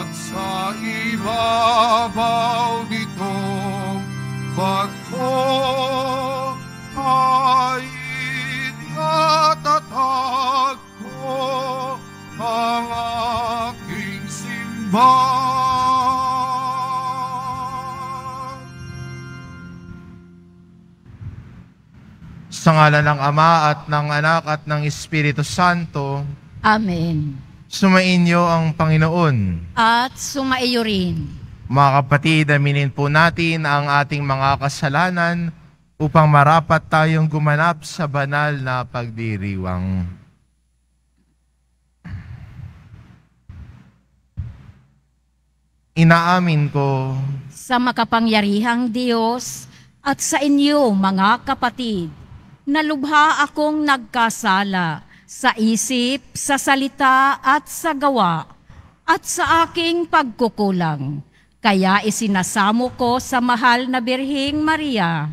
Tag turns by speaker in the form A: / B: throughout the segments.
A: at sa ibabaw nitong bato ay itatatag ko ang aking simbahan.
B: Sa ngalan ng Ama at ng Anak at ng Espiritu Santo.
C: Amen.
B: Sumainyo ang Panginoon.
C: At sumaiyo rin.
B: Mga kapatid, aminin po natin ang ating mga kasalanan upang marapat tayong gumanap sa banal na pagdiriwang. Inaamin ko
C: Sa makapangyarihang Diyos at sa inyo mga kapatid, na lubha akong nagkasala sa isip, sa salita at sa gawa, at sa aking pagkukulang. Kaya isinasamo ko sa mahal na Birheng Maria,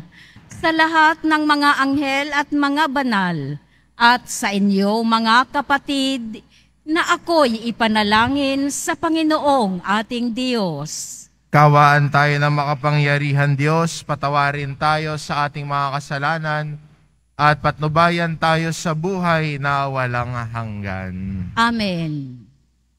C: sa lahat ng mga anghel at mga banal, at sa inyo mga kapatid, na ako'y ipanalangin sa Panginoong ating Diyos.
B: Kawaan tayo ng makapangyarihan Diyos, patawarin tayo sa ating mga kasalanan, at patnubayan tayo sa buhay na walang hanggan.
C: Amen.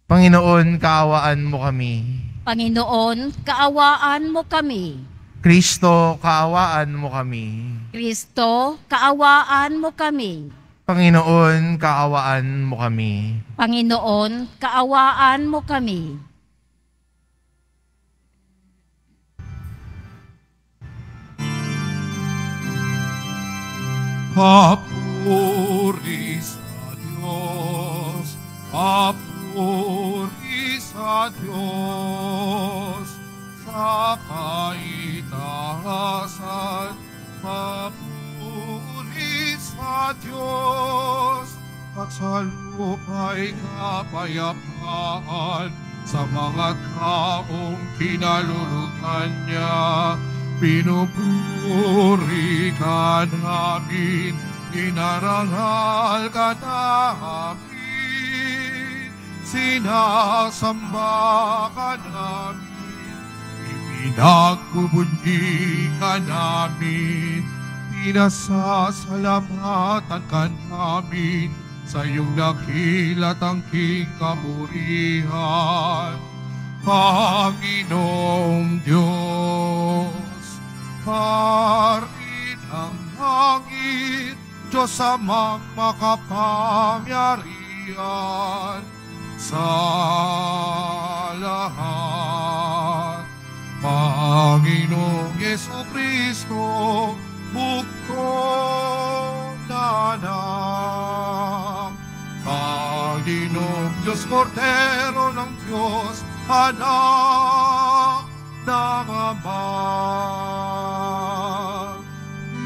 B: Panginoon, kaawaan mo kami.
C: Panginoon, kaawaan mo kami.
B: Kristo, kaawaan mo kami.
C: Kristo, kaawaan mo kami.
B: Panginoon, kaawaan mo kami.
C: Panginoon, kaawaan mo kami.
A: Papuri sa Diyos, papuri sa Diyos, sa kaitaasan, papuri sa Diyos, at sa lupa'y kapayapaan sa mga taong kinalulutan niya. Pinupuri ka namin, inarangal ka namin, sinasamba ka namin, ipinagbubunyi ka namin, pinasasalamatan ka namin sa iyong dakilat ang kaburihan. Panginoong Diyos, Hari ng langit, Diyos amang makapangyarihan sa lahat. Panginoong Jesucristo, bugtong na anak. Panginoong Diyos, Kordero ng Diyos, anak ng Ama.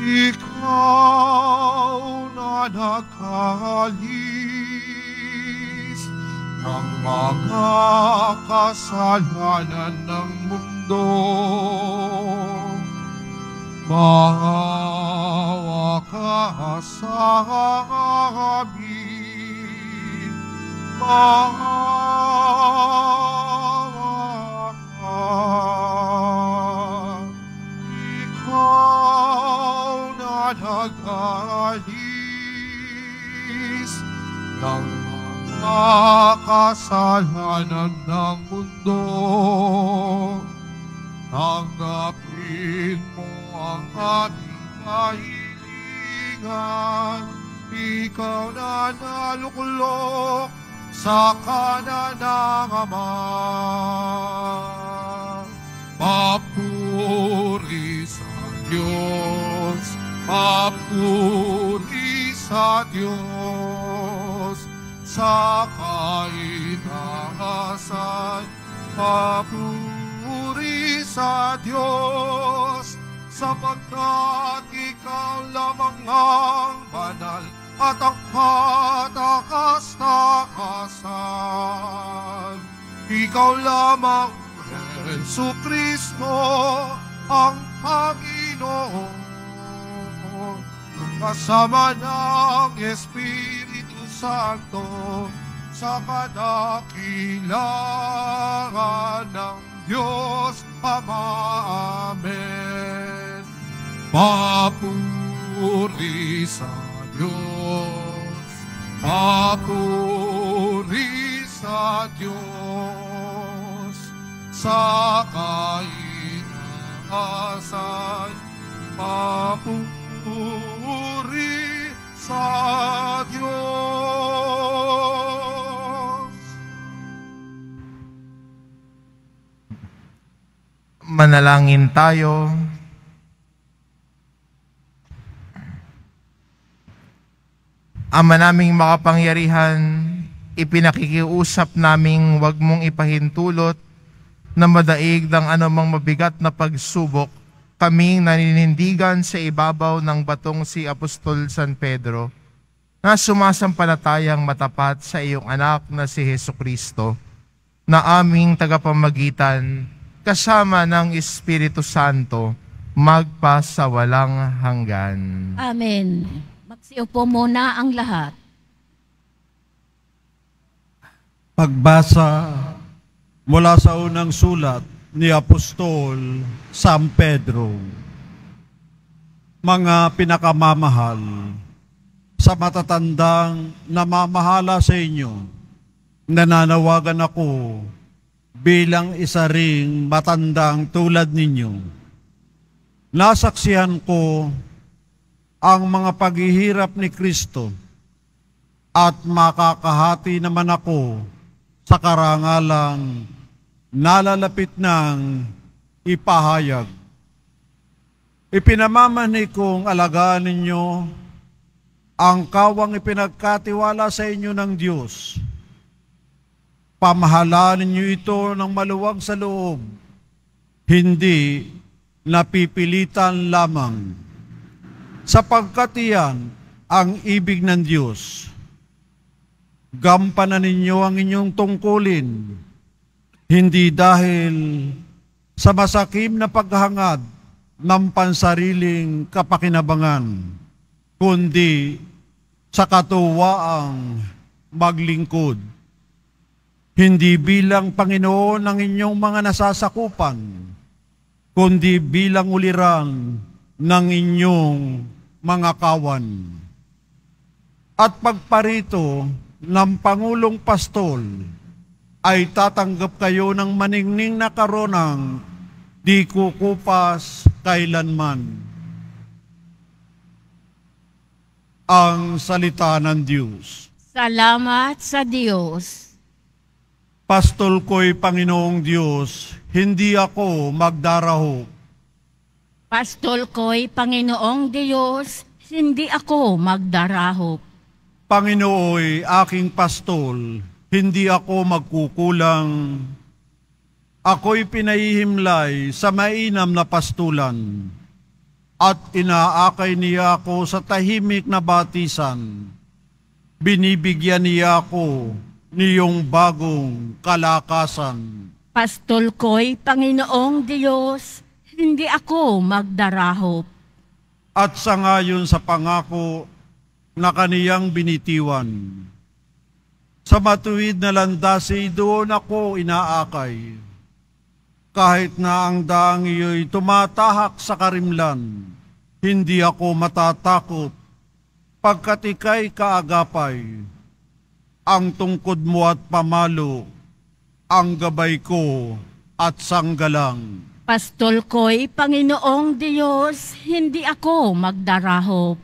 A: Ikaw na nag-alis ng mga kasalanan ng mundo, maawa ka sa amin, maawa ka. Ikaw na nag-alis ng mga kasalanan ng mundo, tanggapin mo ang aming kahilingan. Ikaw na naluklok sa kanan ng Ama. Papuri sa Diyos, papuri sa Diyos, sa kaitaasan, papuri sa Diyos, sapagkat ikaw lamang ang banal at ang katakas-takasan. Ikaw lamang, Jesucristo, ang Panginoon, kasama ng Espiritu Santo, sa kadakilaan Papuri sa Diyos, papuri sa Diyos, sa kaitaasan, papuri sa Diyos.
B: Manalangin tayo. Ama naming makapangyarihan, ipinakikiusap naming huwag mong ipahintulot na madaig ng anumang mabigat na pagsubok kaming naninindigan sa ibabaw ng batong si Apostol San Pedro na sumasampalatayang matapat sa iyong anak na si Jesucristo na aming tagapamagitan kasama ng Espiritu Santo magpasawalang hanggan.
C: Amen. Magsiupo muna ang lahat.
D: Pagbasa mula sa unang sulat ni Apostol San Pedro. Mga pinakamamahal, sa matatandang namamahala sa inyo, nananawagan ako bilang isa ring matandang tulad ninyo. Nasaksihan ko ang mga paghihirap ni Kristo at makakahati naman ako sa karangalang nalalapit ng ipahayag. Ipinamamani kong alagaan ninyo ang kawang ipinagkatiwala sa inyo ng Diyos. Pamahalaan ninyo ito ng maluwag sa loob, hindi napipilitan lamang. Sapagkat iyan ang ibig ng Diyos. Gampanan ninyo ang inyong tungkulin, hindi dahil sa masakim na paghangad ng pansariling kapakinabangan, kundi sa katuwaang maglingkod. Hindi bilang Panginoon ng inyong mga nasasakupan, kundi bilang uliran ng inyong mga kawan. At pagparito ng Pangulong Pastol ay tatanggap kayo ng maningning na karonang di kukupas kailanman. Ang salita ng Diyos.
C: Salamat sa Diyos.
D: Pastol ko'y Panginoong Diyos, hindi ako magdarahok.
C: Pastol ko'y Panginoong Diyos, hindi ako magdarahop.
D: Panginooy aking pastol, hindi ako magkukulang. Ako'y pinahihimlay sa mainam na pastulan, at inaakay niya ako sa tahimik na batisan. Binibigyan niya ako niyong bagong kalakasan.
C: Pastol ko'y Panginoong Diyos, hindi ako magdarahop.
D: At sangayon sa pangako na kaniyang binitiwan, sa matuwid na landasi doon ako inaakay. Kahit na ang daang iyo'y tumatahak sa karimlan, hindi ako matatakot, pagkat ika'y kaagapay. Ang tungkod mo at pamalo, ang gabay ko at sanggalang.
C: Pastol ko'y Panginoong Diyos, hindi ako magdarahop.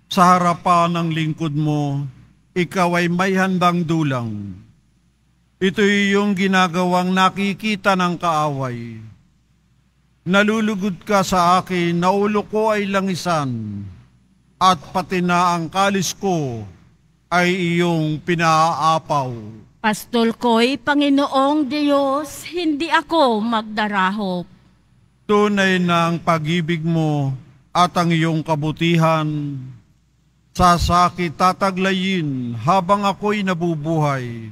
D: Sa harapan ng lingkod mo, ikaw ay may handang dulang. Ito'y iyong ginagawang nakikita ng kaaway. Nalulugod ka sa akin na ulo ko ay langisan, at pati na ang kalis ko ay iyong pinaapaw.
C: Pastol ko'y Panginoong Diyos, hindi ako magdarahop.
D: Tunay na ang pag-ibig mo at ang iyong kabutihan, sa sakit tataglayin habang ako'y nabubuhay.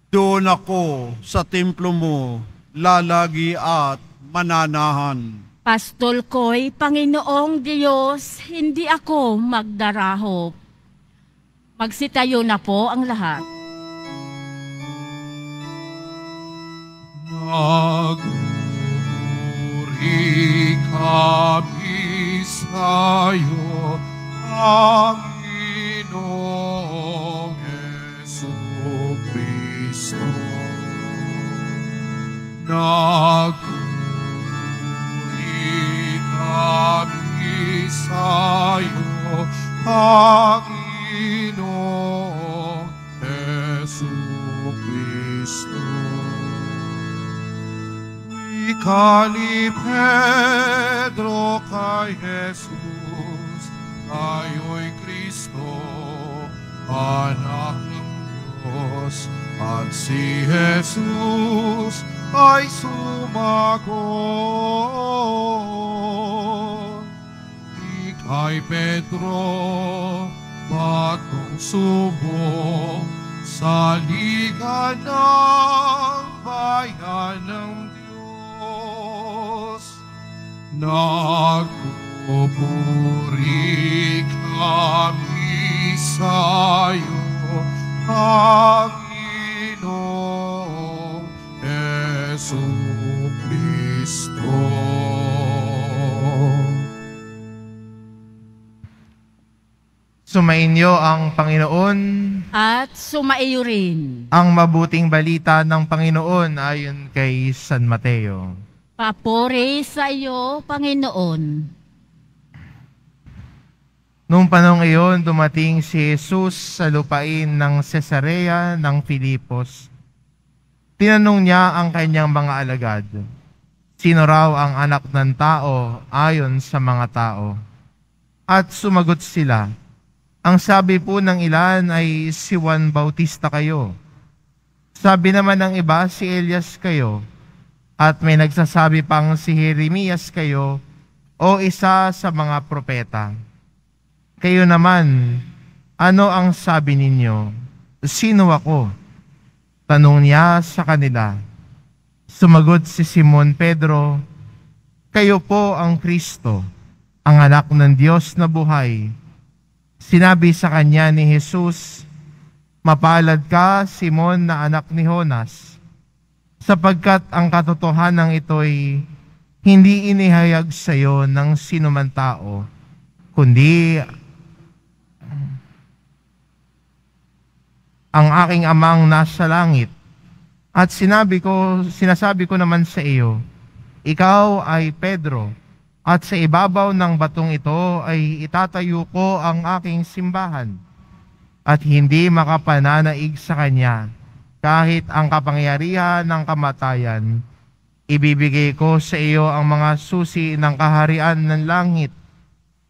D: Doon ako sa templo mo, lalagi at mananahan.
C: Pastol ko'y Panginoong Diyos, hindi ako magdarahop. Magsitayo na po ang lahat.
A: Nagpuri kami kayo, Panginoong Jesucristo. Nagpuri kami sa'yo, Panginoong Jesucristo. Wika ni Pedro kay Jesus, tayo'y Kristo, anak ng Diyos, at si Jesus ay sumagot. Ika'y Pedro, batong subok, sa liga ng bayan ng Diyos. Nagpupuri kami sa'yo, Panginoong Jesucristo.
B: Sumainyo ang Panginoon.
C: At sumaiyo rin.
B: Ang mabuting balita ng Panginoon ayon kay San Mateo.
C: Papuri sa iyo, Panginoon.
B: Noong panahon iyon, dumating si Jesus sa lupain ng Cesarea ng Filipos. Tinanong niya ang kanyang mga alagad, sino raw ang anak ng tao ayon sa mga tao? At sumagot sila, ang sabi po ng ilan ay si Juan Bautista kayo. Sabi naman ng iba si Elias kayo. At may nagsasabi pang si Jeremias kayo o isa sa mga propeta. Kayo naman, ano ang sabi ninyo? Sino ako? Tanong niya sa kanila. Sumagot si Simon Pedro, kayo po ang Kristo, ang anak ng Diyos na buhay. Sinabi sa kanya ni Jesus, mapalad ka, Simon na anak ni Jonas, sapagkat ang katotohanan ito'y hindi inihayag sa iyo ng sinuman tao, kundi ang aking amang nasa langit. At sinasabi ko naman sa iyo, ikaw ay Pedro, at sa ibabaw ng batong ito ay itatayo ko ang aking simbahan, at hindi makapananaig sa kanya, kahit ang kapangyarihan ng kamatayan. Ibibigay ko sa iyo ang mga susi ng kaharian ng langit.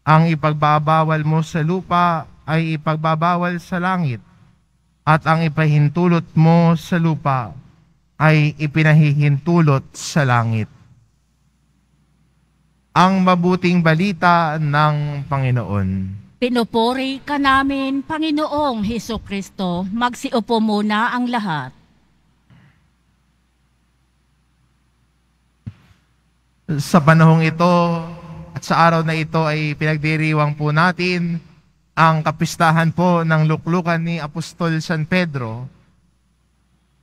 B: Ang ipagbabawal mo sa lupa ay ipagbabawal sa langit, at ang ipahintulot mo sa lupa ay ipinahihintulot sa langit. Ang mabuting balita ng Panginoon.
C: Pinupuri ka namin, Panginoong Hesukristo. Magsiupo muna ang lahat.
B: Sa panahong ito at sa araw na ito ay pinagdiriwang po natin ang kapistahan po ng luklukan ni Apostol San Pedro.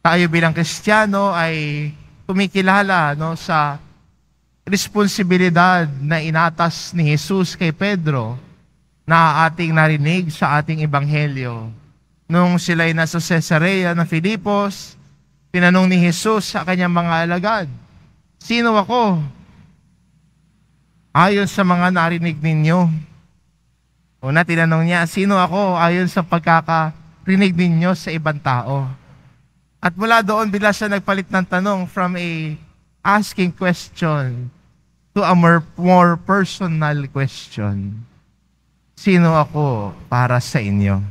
B: Tayo bilang Kristiyano ay kumikilala sa responsibilidad na inatas ni Jesus kay Pedro na ating narinig sa ating ebanghelyo. Nung sila'y nasa Cesarea ng Filipos, tinanong ni Jesus sa kanyang mga alagad, sino ako? Ayon sa mga narinig ninyo. Una, tinanong niya, sino ako ayon sa pagkakarinig ninyo sa ibang tao? At mula doon, bigla siya nagpalit ng tanong from a asking question to a more personal question. Sino ako para sa inyo?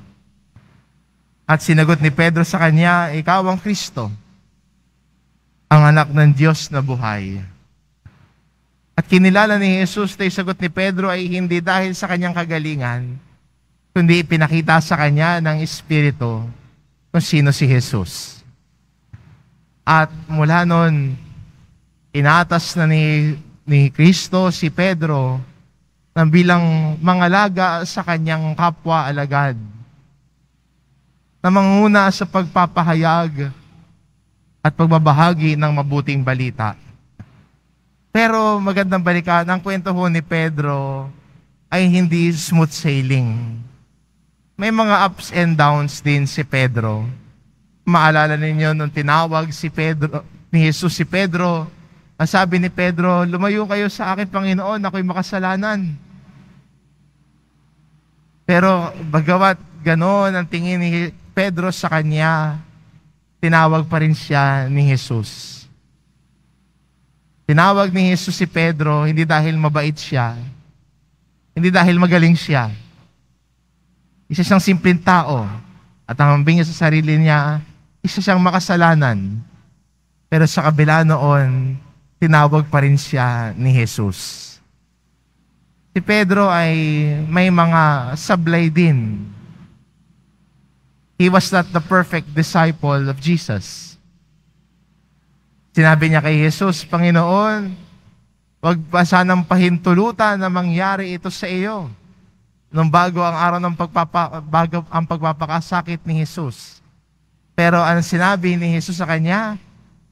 B: At sinagot ni Pedro sa kanya, ikaw ang Kristo, ang anak ng Diyos na buhay. At kinilala ni Jesus na yung sagot ni Pedro ay hindi dahil sa kanyang kagalingan, kundi ipinakita sa kanya ng Espiritu kung sino si Jesus. At mula noon, inatas na ni Kristo si Pedro na bilang mangalaga sa kanyang kapwa alagad, na manguna sa pagpapahayag at pagbabahagi ng mabuting balita. Pero magandang balikan, ang kwento ho ni Pedro ay hindi smooth sailing. May mga ups and downs din si Pedro. Maalala ninyo nung tinawag ni Jesus si Pedro, ang sabi ni Pedro, lumayo kayo sa akin, Panginoon, ako'y makasalanan. Pero bagamat gano'n ang tingin ni Pedro sa kanya, tinawag pa rin siya ni Jesus. Tinawag ni Jesus si Pedro, hindi dahil mabait siya, hindi dahil magaling siya. Isa siyang simpleng tao, at ang hambing niya sa sarili niya, isa siyang makasalanan. Pero sa kabila noon, tinawag pa rin siya ni Jesus. Si Pedro ay may mga sablay din. He was not the perfect disciple of Jesus. Sinabi niya kay Jesus, Panginoon, wag pa sanang pahintulutan na mangyari ito sa iyo. Nung bago ang araw ng pagpapakasakit ni Jesus. Pero ang sinabi ni Jesus sa kanya,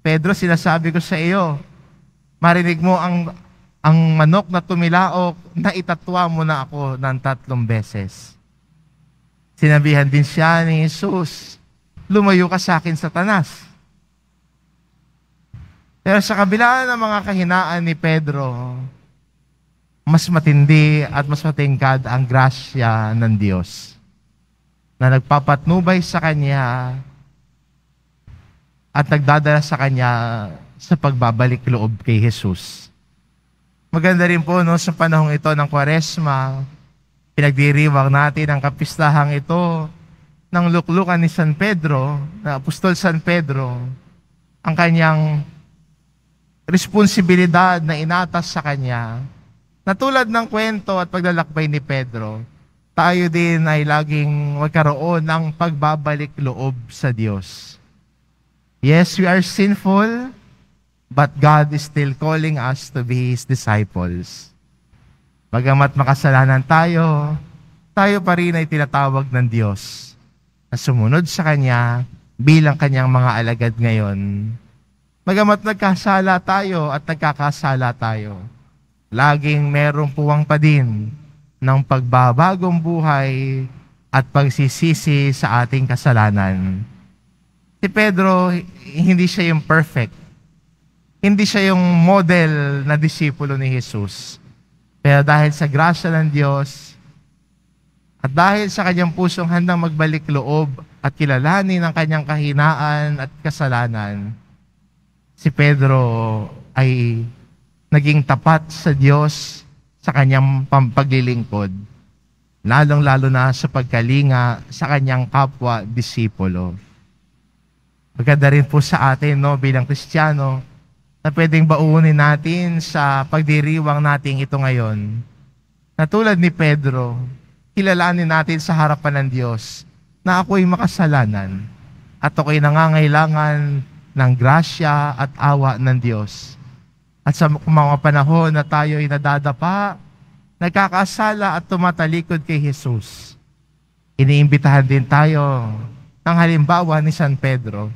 B: Pedro, sinasabi ko sa iyo, marinig mo ang manok na tumilaok na itatwa mo na ako ng 3 beses. Sinabihan din siya ni Jesus, lumayo ka sa akin, Satanas. Pero sa kabila ng mga kahinaan ni Pedro, mas matindi at mas matingkad ang grasya ng Diyos na nagpapatnubay sa kanya at nagdadala sa kanya sa pagbabalik loob kay Jesus. Maganda rin po sa panahong ito ng Kwaresma, pinagdiriwang natin ang kapistahang ito ng luklukan ni San Pedro, na Apostol San Pedro, ang kanyang responsibilidad na inatas sa kanya, na tulad ng kwento at paglalakbay ni Pedro, tayo din ay laging magkaroon ng pagbabalik loob sa Diyos. Yes, we are sinful, but God is still calling us to be His disciples. Bagamat makasalanan tayo, tayo pa rin ay tinatawag ng Diyos na sumunod sa Kanya bilang Kanyang mga alagad ngayon. Bagamat nagkasala tayo at nagkakasala tayo, laging merong puwang pa din ng pagbabagong buhay at pagsisisi sa ating kasalanan. Si Pedro, hindi siya yung perfect. Hindi siya yung model na disipulo ni Jesus. Pero dahil sa grasya ng Diyos, at dahil sa kanyang pusong handang magbalik loob at kilalanin ang kanyang kahinaan at kasalanan, si Pedro ay naging tapat sa Diyos sa kanyang paglilingkod, lalong-lalo na sa pagkalinga sa kanyang kapwa-disipulo. Maganda rin po sa atin, bilang Kristiyano, na pwedeng baunin natin sa pagdiriwang natin ito ngayon. Na tulad ni Pedro, kilalanin natin sa harapan ng Diyos na ako'y makasalanan at ako'y nangangailangan ng grasya at awa ng Diyos. At sa mga panahon na tayo'y nadadapa, nagkakasala at tumatalikod kay Jesus, iniimbitahan din tayo ng halimbawa ni San Pedro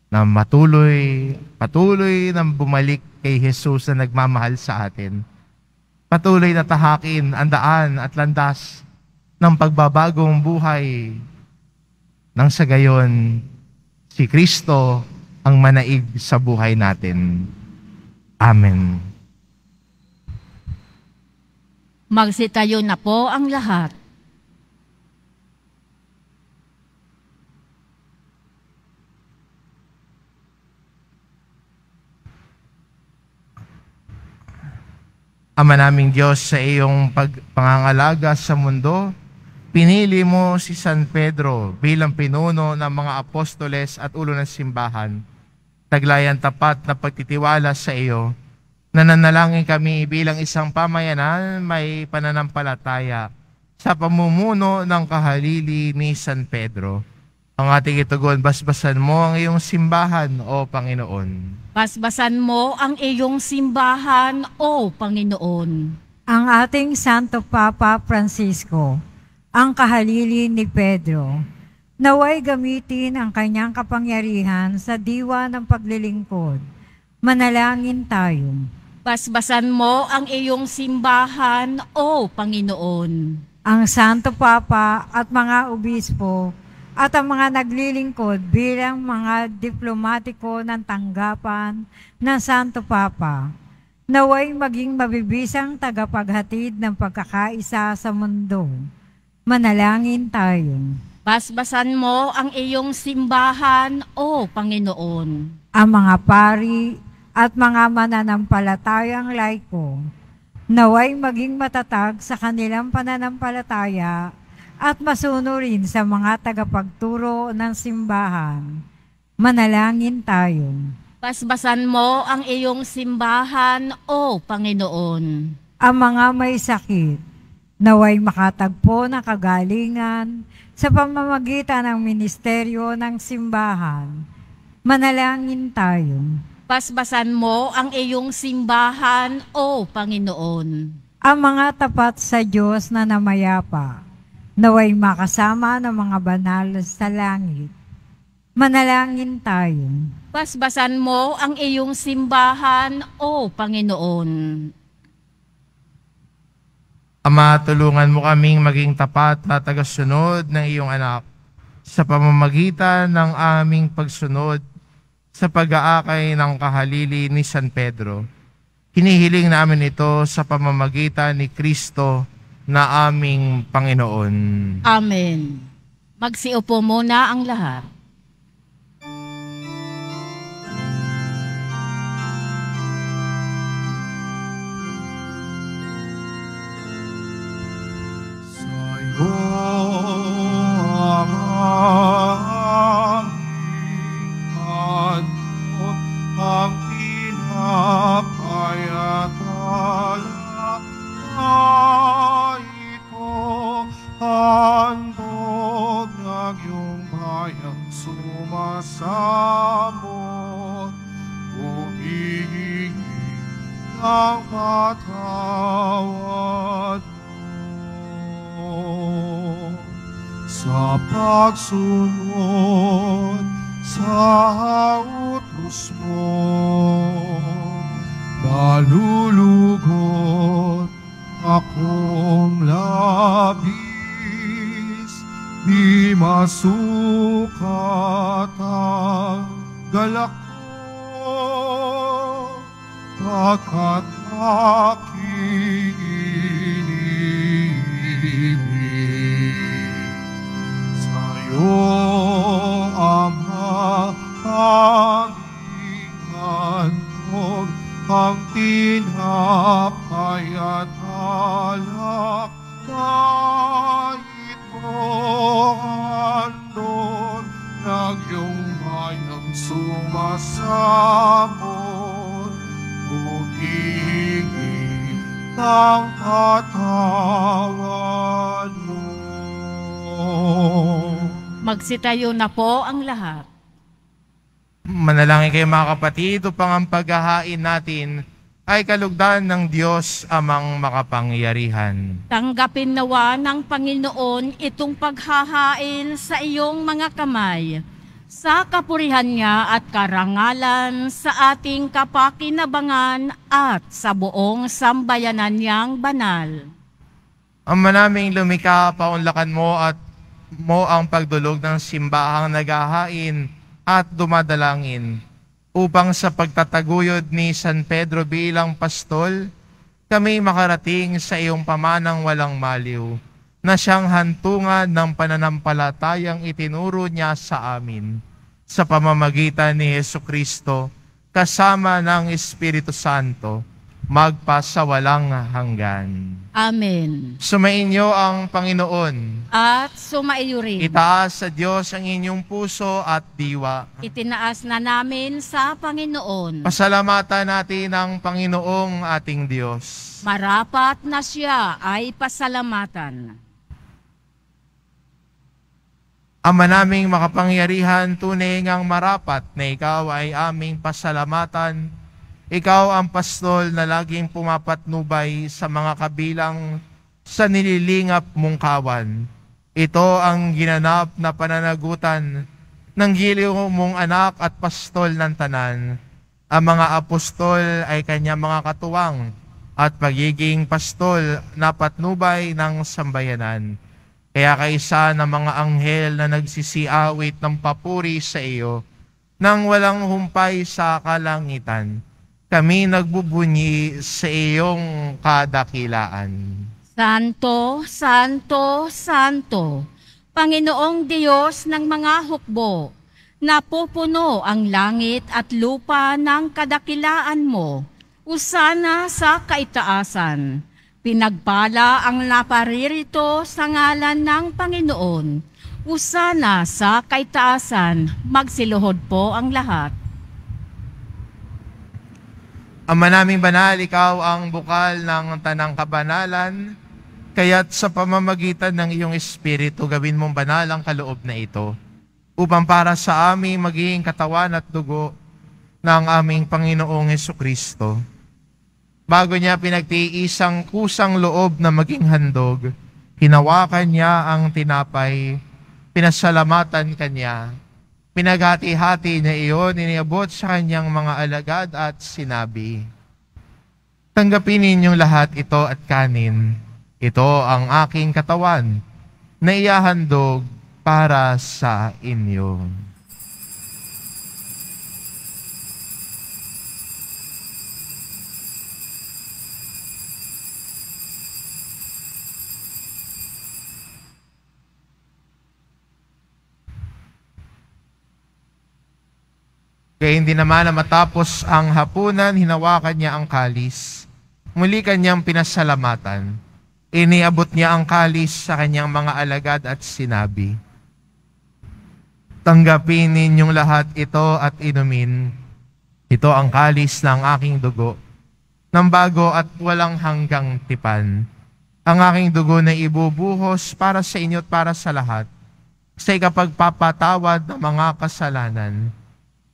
B: na patuloy na bumalik kay Jesus na nagmamahal sa atin. Patuloy na tahakin ang daan at landas ng pagbabagong buhay nang sa gayon si Kristo ang manaig sa buhay natin. Amen.
C: Magsitayo na po ang lahat.
B: Ama naming Diyos, sa iyong pangangalaga sa mundo, pinili mo si San Pedro bilang pinuno ng mga apostoles at ulo ng simbahan. Taglayan tapat na pagtitiwala sa iyo, nananalangin kami bilang isang pamayanan may pananampalataya sa pamumuno ng kahalili ni San Pedro. Ang ating itugon, basbasan mo ang iyong simbahan, O Panginoon.
C: Basbasan mo ang iyong simbahan, O Panginoon.
E: Ang ating Santo Papa Francisco, ang kahalili ni Pedro, naway gamitin ang kanyang kapangyarihan sa diwa ng paglilingkod. Manalangin tayo.
C: Basbasan mo ang iyong simbahan, O Panginoon.
E: Ang Santo Papa at mga obispo at ang mga naglilingkod bilang mga diplomatiko ng tanggapan ng Santo Papa, naway maging mabibisang tagapaghatid ng pagkakaisa sa mundo. Manalangin tayo.
C: Basbasan mo ang iyong simbahan, O Panginoon.
E: Ang mga pari at mga mananampalatayang laiko, naway maging matatag sa kanilang pananampalataya at masunurin sa mga tagapagturo ng simbahan. Manalangin tayo.
C: Basbasan mo ang iyong simbahan, O Panginoon.
E: Ang mga may sakit, naway makatagpo ng kagalingan sa pamamagitan ng ministeryo ng simbahan. Manalangin tayo.
C: Basbasan mo ang iyong simbahan, O Panginoon.
E: Ang mga tapat sa Diyos na namayapa, naway makasama ng mga banal sa langit. Manalangin tayo.
C: Basbasan mo ang iyong simbahan, O Panginoon.
B: Ama, tulungan mo kaming maging tapat na tagasunod ng iyong anak sa pamamagitan ng aming pagsunod sa pag-aakay ng kahalili ni San Pedro. Hinihiling namin ito sa pamamagitan ni Kristo na aming Panginoon.
C: Amen. Magsiupo muna ang lahat.
A: Sa'yo, ang tinapay at alak na ito, handog ng iyong bayang sumasamot, humihingi ng patawad mo sa pagsunod sa utos mo. Nalulugot akong labis, di masukat ang galak ko, pagkat aking sa'yo, Ama, ang ingantog, ang tinapay at alak na ito, handog ng iyong bayang sumasamot, humingi ng patawad mo.
C: Magsitayo na po ang lahat.
B: Manalangin kayo mga kapatid upang ang paghahain natin ay kalugdan ng Diyos amang makapangyarihan.
C: Tanggapin nawa ng Panginoon itong paghahain sa iyong mga kamay, sa kapurihan niya at karangalan sa ating kapakinabangan at sa buong sambayanan niyang banal.
B: Ama naming lumikha, paunlakan mo at mo ang pagdulog ng simbahang naghahain at dumadalangin upang sa pagtataguyod ni San Pedro bilang pastol, kami makarating sa iyong pamanang walang maliw na siyang hantungan ng pananampalatayang itinuro niya sa amin sa pamamagitan ni Jesucristo kasama ng Espiritu Santo magpasawalang hanggan.
C: Amen.
B: Sumainyo ang Panginoon.
C: At sumaiyo rin.
B: Itaas sa Diyos ang inyong puso at diwa.
C: Itinaas na namin sa Panginoon.
B: Pasalamatan natin ang Panginoong ating Diyos.
C: Marapat na siya ay pasalamatan.
B: Ama naming makapangyarihan, tunay ngang marapat na ikaw ay aming pasalamatan. Ikaw ang pastol na laging pumapatnubay sa mga kabilang sa nililingap mong kawan. Ito ang ginanap na pananagutan ng giliw mong anak at pastol ng tanan. Ang mga apostol ay kanyang mga katuwang at pagiging pastol na patnubay ng sambayanan. Kaya kaisa ng mga anghel na nagsisiawit ng papuri sa iyo, nang walang humpay sa kalangitan, kami nagbubunyi sa iyong kadakilaan.
C: Santo, Santo, Santo, Panginoong Diyos ng mga hukbo, napupuno ang langit at lupa ng kadakilaan mo. Usana sa kaitaasan. Pinagpala ang naparirito sa ngalan ng Panginoon. Usana sa kaitaasan. Magsiluhod po ang lahat.
B: Ama naming banal, ikaw ang bukal ng tanang kabanalan, kaya't sa pamamagitan ng iyong Espiritu, gawin mong banal ang kaloob na ito, upang para sa aming magiging katawan at dugo ng aming Panginoong Hesukristo. Bago niya pinagtiisang kusang loob na maging handog, hinawakan niya ang tinapay, pinasalamatan kanya, pinaghati-hati niya iyon, iniabot sa kanyang mga alagad at sinabi, "Tanggapin ninyong lahat ito at kanin. Ito ang aking katawan na ihahandog para sa inyo." Kaya hindi naman na matapos ang hapunan, hinawakan niya ang kalis. Muli kanyang pinasalamatan. Iniabot niya ang kalis sa kanyang mga alagad at sinabi, "Tanggapin ninyong lahat ito at inumin. Ito ang kalis ng aking dugo, ng bago at walang hanggang tipan. Ang aking dugo na ibubuhos para sa inyo at para sa lahat, sa ikapagpapatawad ng mga kasalanan.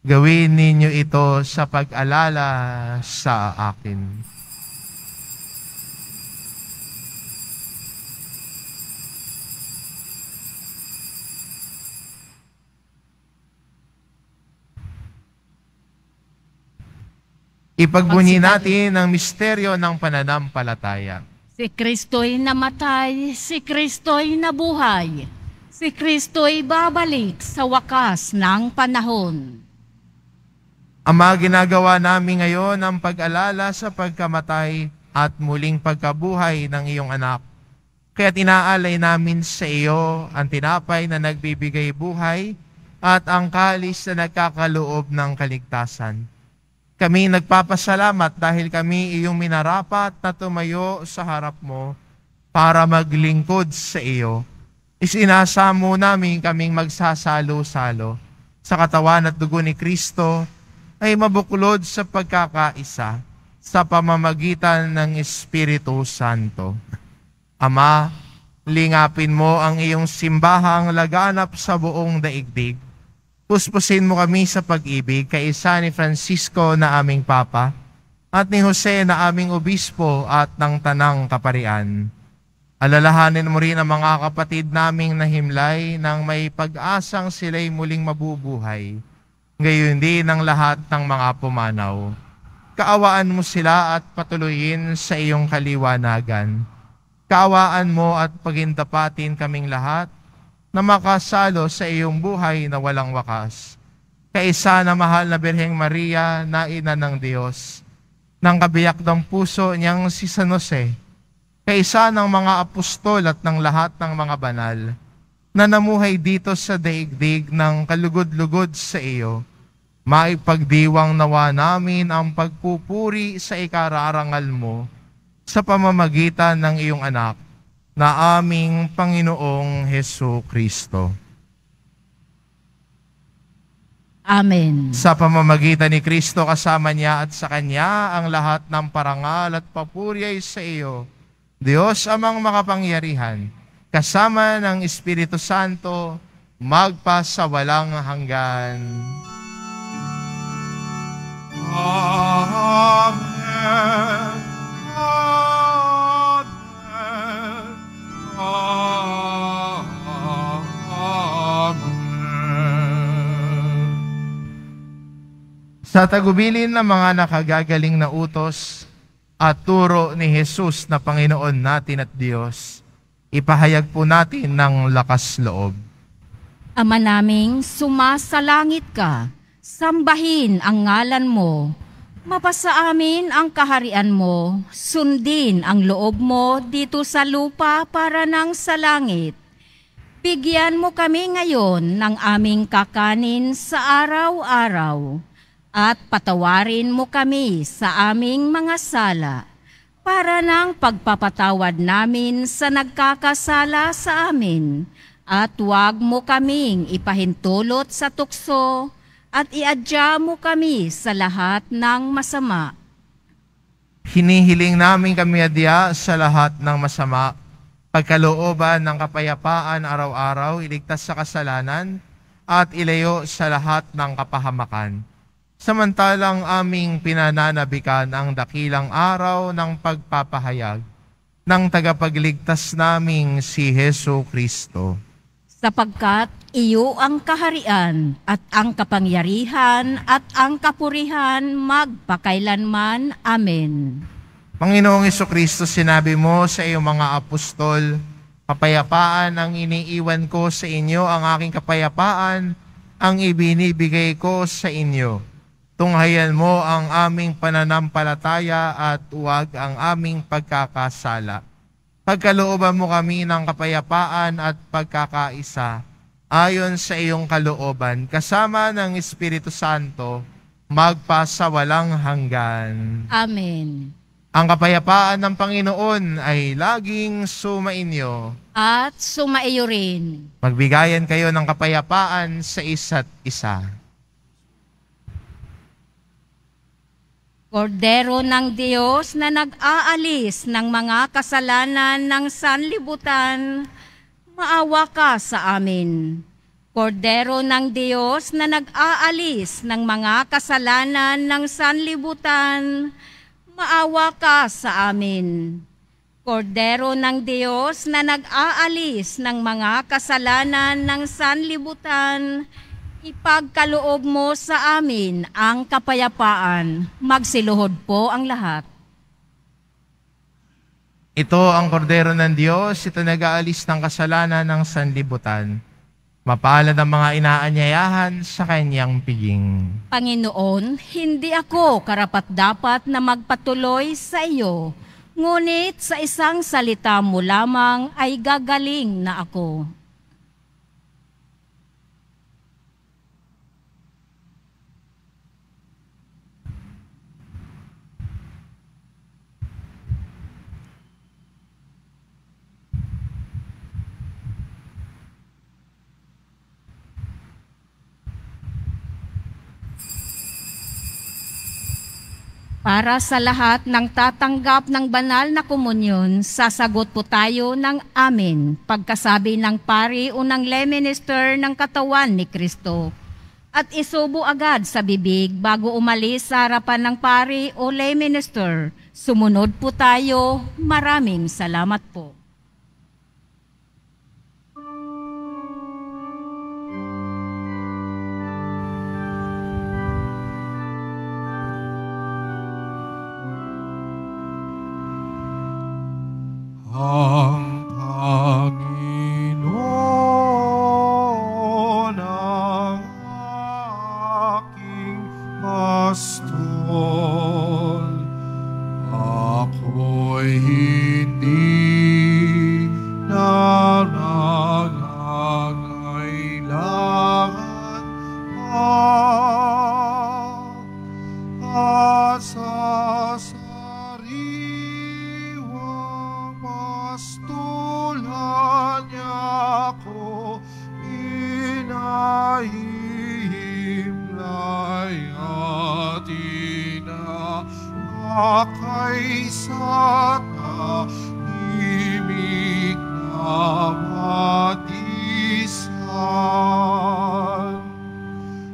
B: Gawin ninyo ito sa pag-alala sa akin." Ipagbunyi natin ang misteryo ng pananampalataya.
C: Si Kristo'y namatay, si Kristo'y nabuhay, si Kristo'y babalik sa wakas ng panahon.
B: Ama, ginagawa namin ngayon ang pag-alala sa pagkamatay at muling pagkabuhay ng iyong anak. Kaya't inaalay namin sa iyo ang tinapay na nagbibigay buhay at ang kalis na nagkakaloob ng kaligtasan. Kami nagpapasalamat dahil kami iyong minarapat na tumayo sa harap mo para maglingkod sa iyo. Isinasamo namin kaming magsasalo-salo sa katawan at dugo ni Kristo ay mabuklod sa pagkakaisa sa pamamagitan ng Espiritu Santo. Ama, lingapin mo ang iyong simbahang laganap sa buong daigdig. Puspusin mo kami sa pag-ibig kaisa ni Francisco na aming Papa at ni Jose na aming Obispo at ng Tanang Kaparian. Alalahanin mo rin ang mga kapatid naming nahimlay nang may pag-asang sila'y muling mabubuhay. Ngayon din ang lahat ng mga pumanaw. Kaawaan mo sila at patuloyin sa iyong kaliwanagan. Kaawaan mo at pagintapatin kaming lahat na makasalo sa iyong buhay na walang wakas. Kaisa na mahal na Birheng Maria na ina ng Diyos, ng kabiyak ng puso niyang si San Jose, kaisa ng mga apostol at ng lahat ng mga banal, na namuhay dito sa daigdig ng kalugod-lugod sa iyo, maipagdiwang nawa namin ang pagpupuri sa ikararangal mo sa pamamagitan ng iyong anak na aming Panginoong Hesukristo.
C: Amen.
B: Sa pamamagitan ni Kristo kasama niya at sa Kanya ang lahat ng parangal at papuri ay sa iyo, Diyos amang makapangyarihan, kasama ng Espiritu Santo, magpa sa walang hanggan.
A: Amen. Amen. Amen.
B: Sa tagubilin ng mga nakagagaling na utos at turo ni Jesus na Panginoon natin at Diyos, ipahayag po natin ng lakas loob.
C: Ama naming sumasalangit ka, sambahin ang ngalan mo. Mapasa amin ang kaharian mo, sundin ang loob mo dito sa lupa para nang sa langit. Bigyan mo kami ngayon ng aming kakanin sa araw-araw at patawarin mo kami sa aming mga sala para nang pagpapatawad namin sa nagkakasala sa amin at huwag mo kaming ipahintulot sa tukso at iadya mo kami sa lahat ng masama.
B: Hinihiling namin kami adya sa lahat ng masama, pagkalooban ng kapayapaan araw-araw, iligtas sa kasalanan, at ilayo sa lahat ng kapahamakan. Samantalang aming pinananabikan ang dakilang araw ng pagpapahayag ng tagapagligtas naming si Hesu Kristo.
C: Sapagkat iyo ang kaharian at ang kapangyarihan at ang kapurihan magpakailanman. Amen.
B: Panginoong Jesucristo, sinabi mo sa iyong mga apostol, kapayapaan ang iniiwan ko sa inyo, ang aking kapayapaan ang ibinibigay ko sa inyo. Tunghayan mo ang aming pananampalataya at huwag ang aming pagkakasala. Pagkalooban mo kami ng kapayapaan at pagkakaisa, ayon sa iyong kalooban, kasama ng Espiritu Santo, magpasawalang hanggan.
C: Amen.
B: Ang kapayapaan ng Panginoon ay laging sumainyo.
C: At sumaiyo rin.
B: Magbigayan kayo ng kapayapaan sa isa't isa.
C: Kordero ng Diyos na nag-aalis ng mga kasalanan ng sanlibutan, maawa ka sa amin. Kordero ng Diyos na nag-aalis ng mga kasalanan ng sanlibutan, maawa ka sa amin. Kordero ng Diyos na nag-aalis ng mga kasalanan ng sanlibutan, ipagkaloob mo sa amin ang kapayapaan. Magsiluhod po ang lahat.
B: Ito ang kordero ng Diyos, ito nag-aalis ng kasalanan ng sanlibutan. Mapalad ang mga inaanyayahan sa kanyang piging.
C: Panginoon, hindi ako karapat-dapat na magpatuloy sa iyo, ngunit sa isang salita mo lamang ay gagaling na ako. Para sa lahat ng tatanggap ng banal na komunyon, sasagot po tayo ng amen pagkasabi ng pari o ng lay minister ng katawan ni Kristo. At isubo agad sa bibig bago umalis sa harapan ng pari o lay minister. Sumunod po tayo. Maraming salamat po.
A: Ang Panginoon ang aking pastor, ako'y hindi nangangailangan pa sa sariwang pastulan niya ako pinahihimlay at inakay sa tahimik na matisan.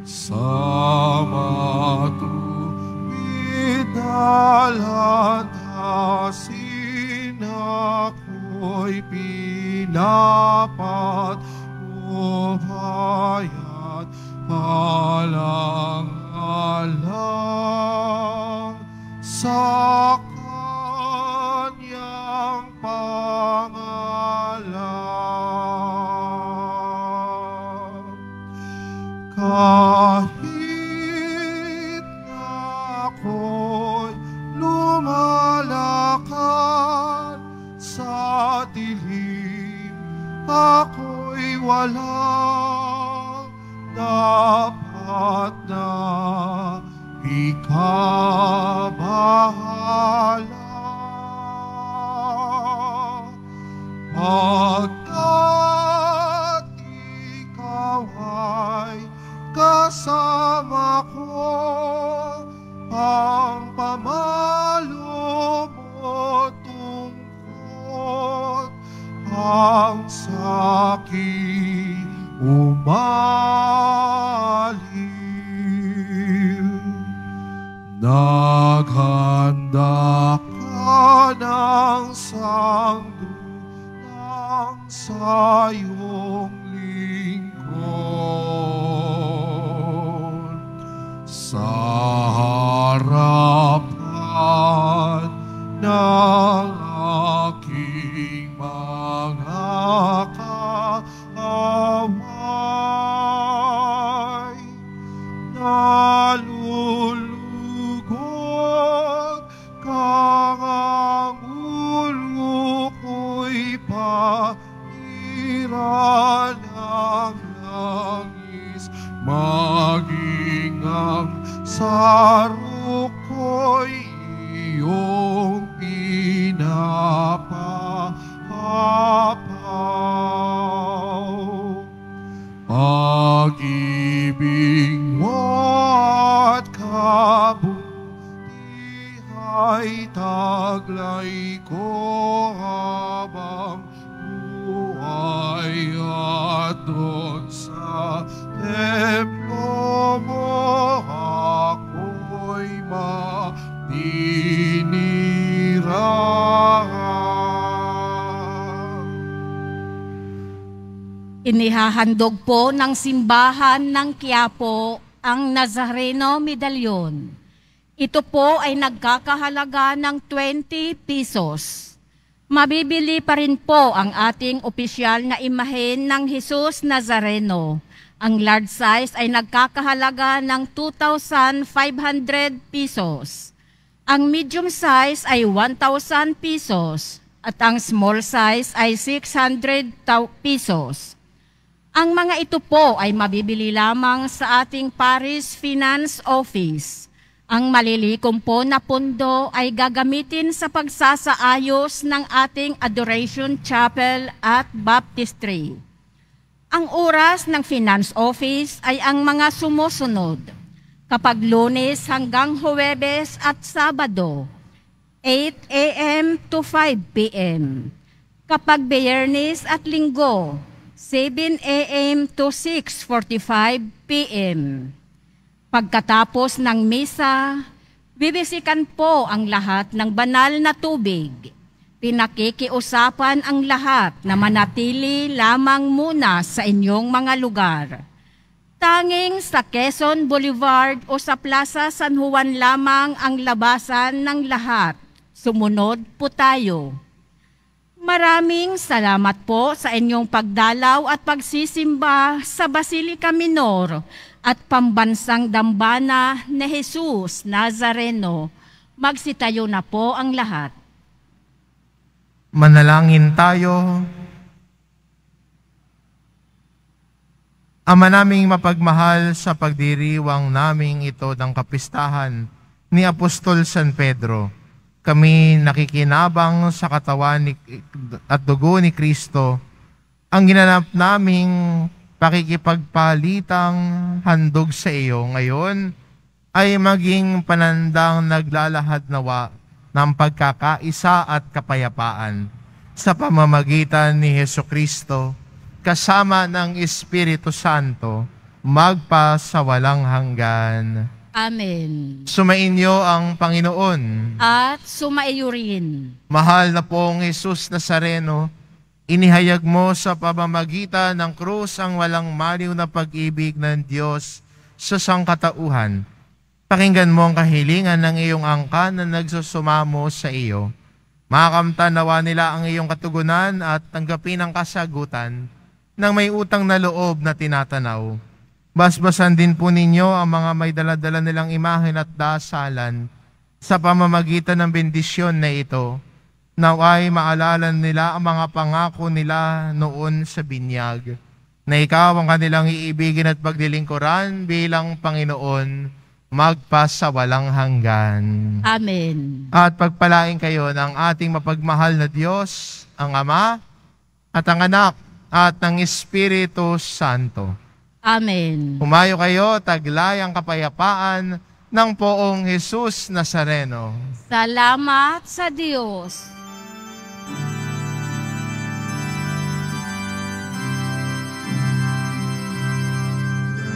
A: Sa matuwid na lantasin ako'y pinapat o bayat alang alang sa kanyang pangalan. Kahit na ako'y lumalakad sa dilim, ako'y walang dapat na ikabahala. Pagkat ikaw ay kasama ko, ang pamalo mo tungkot, ang sakit umalim. Naghanda ka ng sangdulang sa iyong lingkod, sa harapan ng aking mga kaaway. Nalulugod kang ang ulo ko'y paira ng langis, maging ang sarok ko'y iyong pinapahapaw. Pag-ibig mo at kabutihay taglay ko habang buhay, at doon sa templo mo ako'y maninirahan.
C: Inihahandog po ng simbahan ng Quiapo ang Nazareno Medalyon. Ito po ay nagkakahalaga ng 20 pesos. Mabibili pa rin po ang ating opisyal na imahen ng Jesus Nazareno. Ang large size ay nagkakahalaga ng 2,500 pesos. Ang medium size ay 1,000 pesos at ang small size ay 600 pesos. Ang mga ito po ay mabibili lamang sa ating Parish Finance Office. Ang malilikom po na pondo ay gagamitin sa pagsasaayos ng ating Adoration Chapel at Baptistry. Ang oras ng Finance Office ay ang mga sumusunod. Kapag Lunes hanggang Huwebes at Sabado, 8 a.m. to 5 p.m. Kapag Biyernes at Linggo, 7 a.m. to 6:45 p.m. Pagkatapos ng misa, bibisikan po ang lahat ng banal na tubig. Pinakikiusapan ang lahat na manatili lamang muna sa inyong mga lugar. Tanging sa Quezon Boulevard o sa Plaza San Juan lamang ang labasan ng lahat. Sumunod po tayo. Maraming salamat po sa inyong pagdalaw at pagsisimba sa Basilica Minor at Pambansang Dambana ni Jesus Nazareno. Magsitayo na po ang lahat.
B: Manalangin tayo. Ama naming mapagmahal, sa pagdiriwang naming ito ng kapistahan ni Apostol San Pedro, kami nakikinabang sa katawan at dugo ni Kristo, ang ginanap naming pakikipagpalitang handog sa iyo ngayon ay maging panandang naglalahad nawa ng pagkakaisa at kapayapaan sa pamamagitan ni Hesukristo, kasama ng Espiritu Santo, magpa sa walang hanggan.
C: Amen.
B: Sumainyo ang Panginoon.
C: At sumaiyo rin.
B: Mahal na pong Jesus Nazareno, inihayag mo sa pamamagitan ng krus ang walang maliw na pag-ibig ng Diyos sa sangkatauhan. Pakinggan mo ang kahilingan ng iyong angkan na nagsusumamo sa iyo. Makamtan nawa nila ang iyong katugunan at tanggapin ang kasagutan ng may utang na loob na tinatanaw. Basbasan din po ninyo ang mga may daladala nilang imahen at dasalan sa pamamagitan ng bendisyon na ito. Naway maalala nila ang mga pangako nila noon sa binyag, na ikaw ang kanilang iibigin at paglilingkuran bilang Panginoon magpasawalang hanggan.
C: Amen.
B: At pagpalain kayo ng ating mapagmahal na Diyos, ang Ama at ang Anak at ng Espiritu Santo.
C: Amen.
B: Humayo kayo, taglay ang kapayapaan ng Poong Jesus Nazareno.
C: Salamat sa Diyos.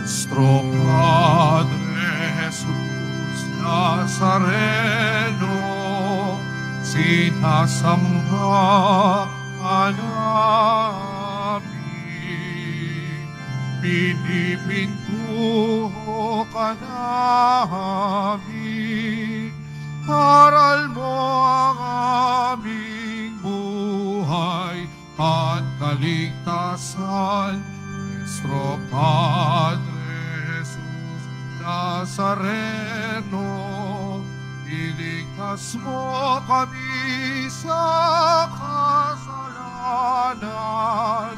A: Nuestro Padre Jesus Nazareno, sinasamba ka namin, pinipintuho ka namin, aral mo ang aming buhay at kaligtasan. Nuestro Padre Jesus Nazareno, iligtas mo kami sa kasalanan.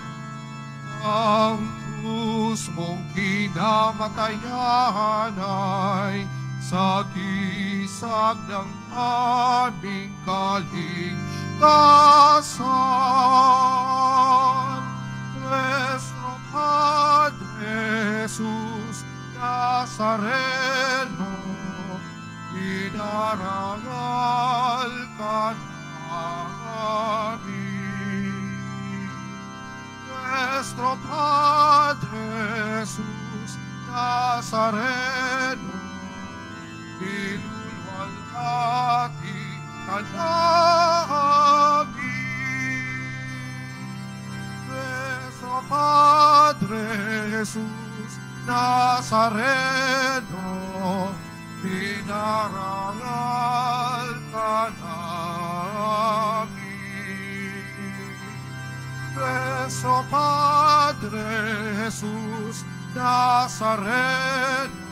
A: Ang krus mong kinamatayan ay sagisag ng aming kaligtasan. Nuestro Padre Jesus Nazareno, inarangal ka namin. Nuestro Padre Jesus Nazareno, inulwalhati ka namin. Nuestro Padre Jesus Nazareno, pinarangal ka namin. Nuestro Padre Jesus Nazareno,